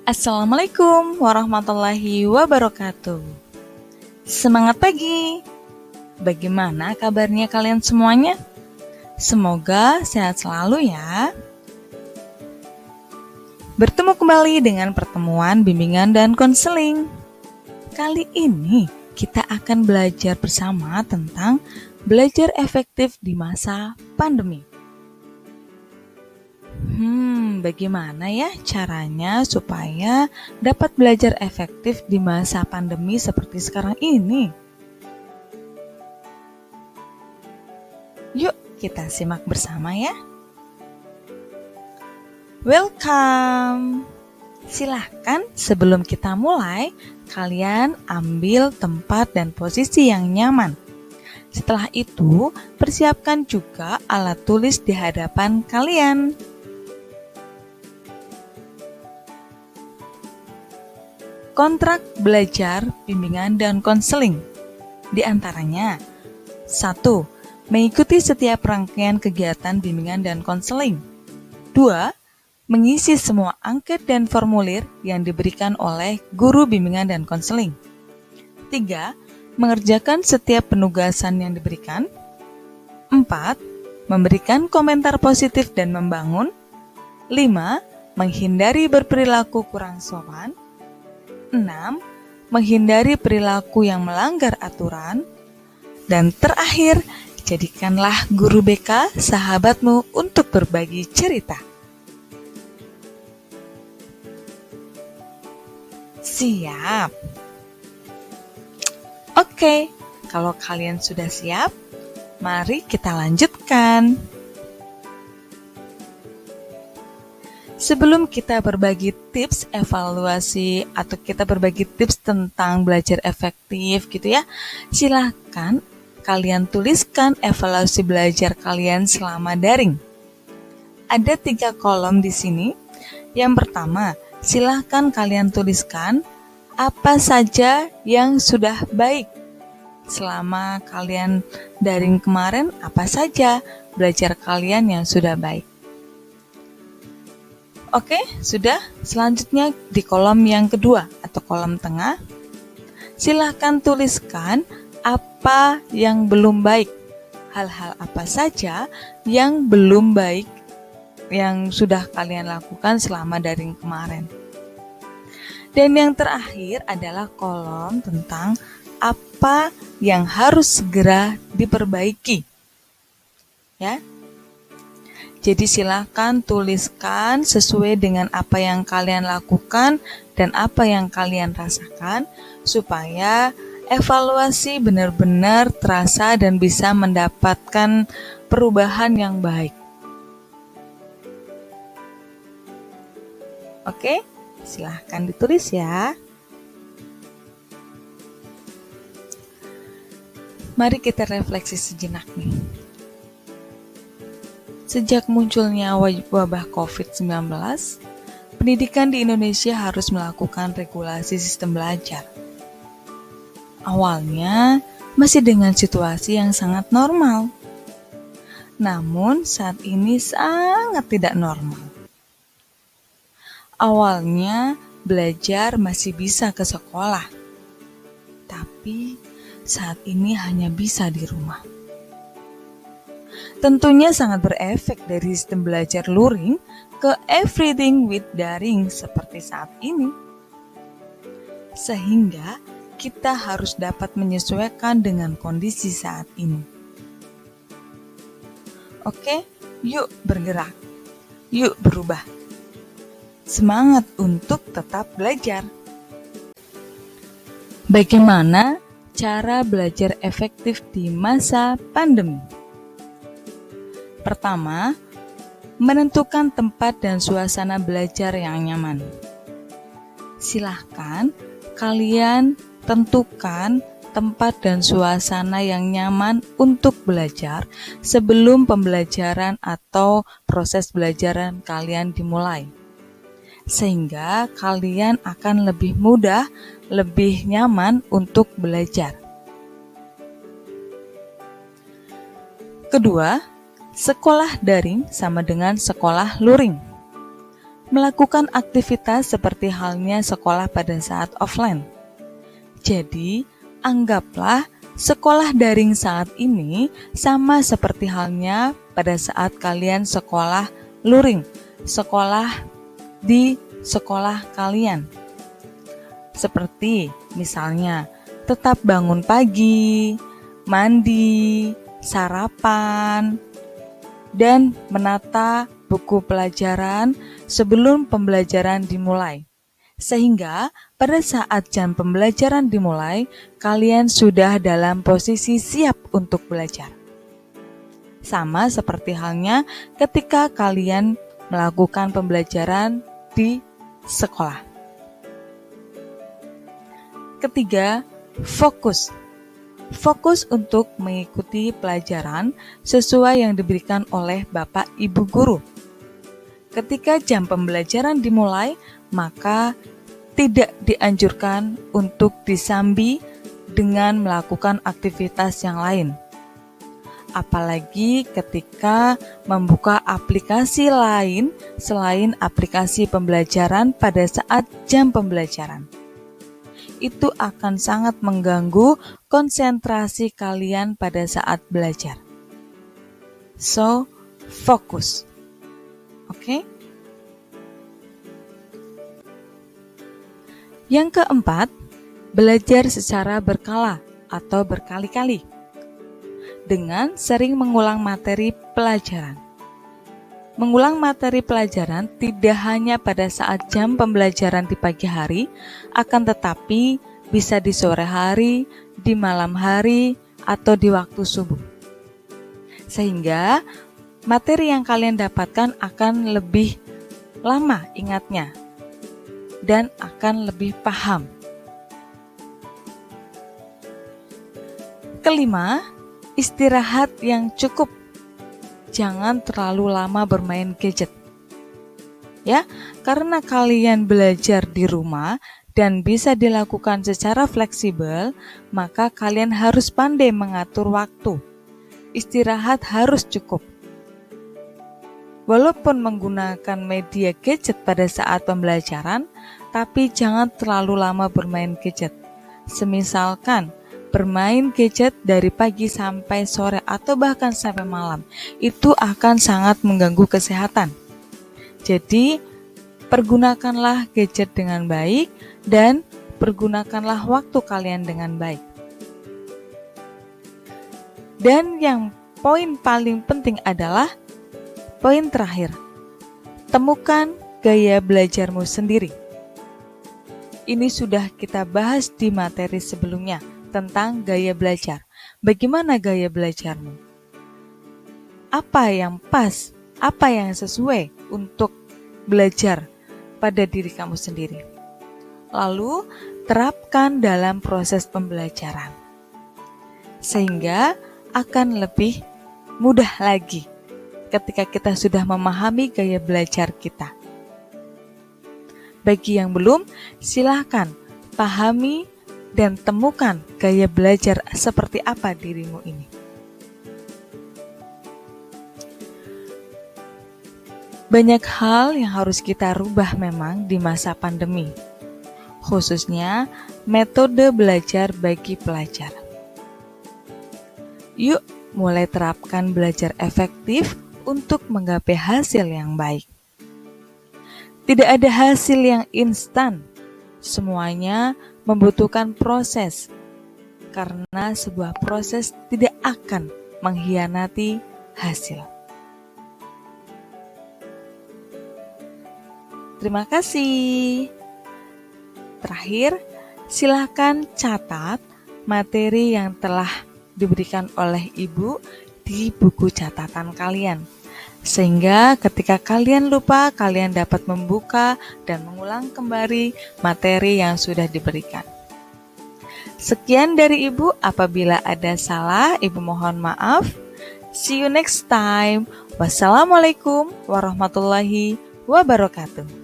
Assalamualaikum warahmatullahi wabarakatuh. Semangat pagi. Bagaimana kabarnya kalian semuanya? Semoga sehat selalu ya. Bertemu kembali dengan pertemuan bimbingan dan konseling. Kali ini kita akan belajar bersama tentang belajar efektif di masa pandemi. Bagaimana ya caranya supaya dapat belajar efektif di masa pandemi seperti sekarang ini? Yuk kita simak bersama ya. Welcome. Silahkan sebelum kita mulai, kalian ambil tempat dan posisi yang nyaman. Setelah itu, persiapkan juga alat tulis di hadapan kalian. Kontrak belajar, bimbingan, dan konseling. Di antaranya, 1. Mengikuti setiap rangkaian kegiatan bimbingan dan konseling. 2. Mengisi semua angket dan formulir yang diberikan oleh guru bimbingan dan konseling. 3. Mengerjakan setiap penugasan yang diberikan. 4. Memberikan komentar positif dan membangun. 5. Menghindari berperilaku kurang sopan. 6. Menghindari perilaku yang melanggar aturan. Dan terakhir, jadikanlah guru BK sahabatmu untuk berbagi cerita. Siap? Oke, kalau kalian sudah siap, mari kita lanjutkan. Sebelum kita berbagi tips evaluasi atau kita berbagi tips tentang belajar efektif gitu ya, silahkan kalian tuliskan evaluasi belajar kalian selama daring. Ada 3 kolom di sini. Yang pertama, silahkan kalian tuliskan apa saja yang sudah baik selama kalian daring kemarin, apa saja belajar kalian yang sudah baik. Oke, sudah. Selanjutnya di kolom yang kedua atau kolom tengah, silahkan tuliskan apa yang belum baik. Hal-hal apa saja yang belum baik yang sudah kalian lakukan selama daring kemarin. Dan yang terakhir adalah kolom tentang apa yang harus segera diperbaiki. Ya. Jadi silakan tuliskan sesuai dengan apa yang kalian lakukan dan apa yang kalian rasakan supaya evaluasi benar-benar terasa dan bisa mendapatkan perubahan yang baik. Oke, silahkan ditulis ya. Mari kita refleksi sejenak nih. Sejak munculnya wabah COVID-19, pendidikan di Indonesia harus melakukan regulasi sistem belajar. Awalnya masih dengan situasi yang sangat normal. Namun saat ini sangat tidak normal. Awalnya belajar masih bisa ke sekolah, tapi saat ini hanya bisa di rumah. Tentunya sangat berefek dari sistem belajar luring ke everything with daring seperti saat ini. Sehingga kita harus dapat menyesuaikan dengan kondisi saat ini. Oke, yuk bergerak. Yuk berubah. Semangat untuk tetap belajar. Bagaimana cara belajar efektif di masa pandemi? Pertama, menentukan tempat dan suasana belajar yang nyaman. Silahkan kalian tentukan tempat dan suasana yang nyaman untuk belajar sebelum pembelajaran atau proses belajaran kalian dimulai. Sehingga kalian akan lebih mudah, lebih nyaman untuk belajar. Kedua, sekolah daring sama dengan sekolah luring. melakukan aktivitas seperti halnya sekolah pada saat offline. Jadi, anggaplah sekolah daring saat ini sama seperti halnya pada saat kalian sekolah luring, sekolah di sekolah kalian. Seperti misalnya tetap bangun pagi, mandi, sarapan, dan menata buku pelajaran sebelum pembelajaran dimulai. Sehingga pada saat jam pembelajaran dimulai, kalian sudah dalam posisi siap untuk belajar. Sama seperti halnya ketika kalian melakukan pembelajaran di sekolah. Ketiga, fokus. Fokus untuk mengikuti pelajaran sesuai yang diberikan oleh Bapak Ibu Guru. Ketika jam pembelajaran dimulai, maka tidak dianjurkan untuk disambi dengan melakukan aktivitas yang lain. Apalagi ketika membuka aplikasi lain selain aplikasi pembelajaran pada saat jam pembelajaran. Itu akan sangat mengganggu konsentrasi kalian pada saat belajar. So, fokus. Oke? Yang keempat, belajar secara berkala atau berkali-kali dengan sering mengulang materi pelajaran. Mengulang materi pelajaran tidak hanya pada saat jam pembelajaran di pagi hari, akan tetapi bisa di sore hari, di malam hari, atau di waktu subuh. Sehingga materi yang kalian dapatkan akan lebih lama ingatnya dan akan lebih paham. Kelima, istirahat yang cukup. Jangan terlalu lama bermain gadget. Ya, karena kalian belajar di rumah dan bisa dilakukan secara fleksibel, maka kalian harus pandai mengatur waktu. Istirahat harus cukup. Walaupun menggunakan media gadget pada saat pembelajaran, tapi jangan terlalu lama bermain gadget. Semisalkan bermain gadget dari pagi sampai sore atau bahkan sampai malam, itu akan sangat mengganggu kesehatan. Jadi, pergunakanlah gadget dengan baik dan pergunakanlah waktu kalian dengan baik. Dan yang poin paling penting adalah poin terakhir, temukan gaya belajarmu sendiri. Ini sudah kita bahas di materi sebelumnya tentang gaya belajar. Bagaimana gaya belajarmu? Apa yang pas? Apa yang sesuai untuk belajar pada diri kamu sendiri? Lalu, terapkan dalam proses pembelajaran. Sehingga akan lebih mudah lagi ketika kita sudah memahami gaya belajar kita. Bagi yang belum, silakan pahami dan temukan gaya belajar seperti apa dirimu ini. Banyak hal yang harus kita rubah memang di masa pandemi, khususnya metode belajar bagi pelajar. Yuk, mulai terapkan belajar efektif untuk menggapai hasil yang baik. Tidak ada hasil yang instan, semuanya membutuhkan proses, karena sebuah proses tidak akan mengkhianati hasil. Terima kasih. Terakhir, silakan catat materi yang telah diberikan oleh Ibu di buku catatan kalian. Sehingga ketika kalian lupa, kalian dapat membuka dan mengulang kembali materi yang sudah diberikan. Sekian dari Ibu, apabila ada salah, Ibu mohon maaf. See you next time. Wassalamualaikum warahmatullahi wabarakatuh.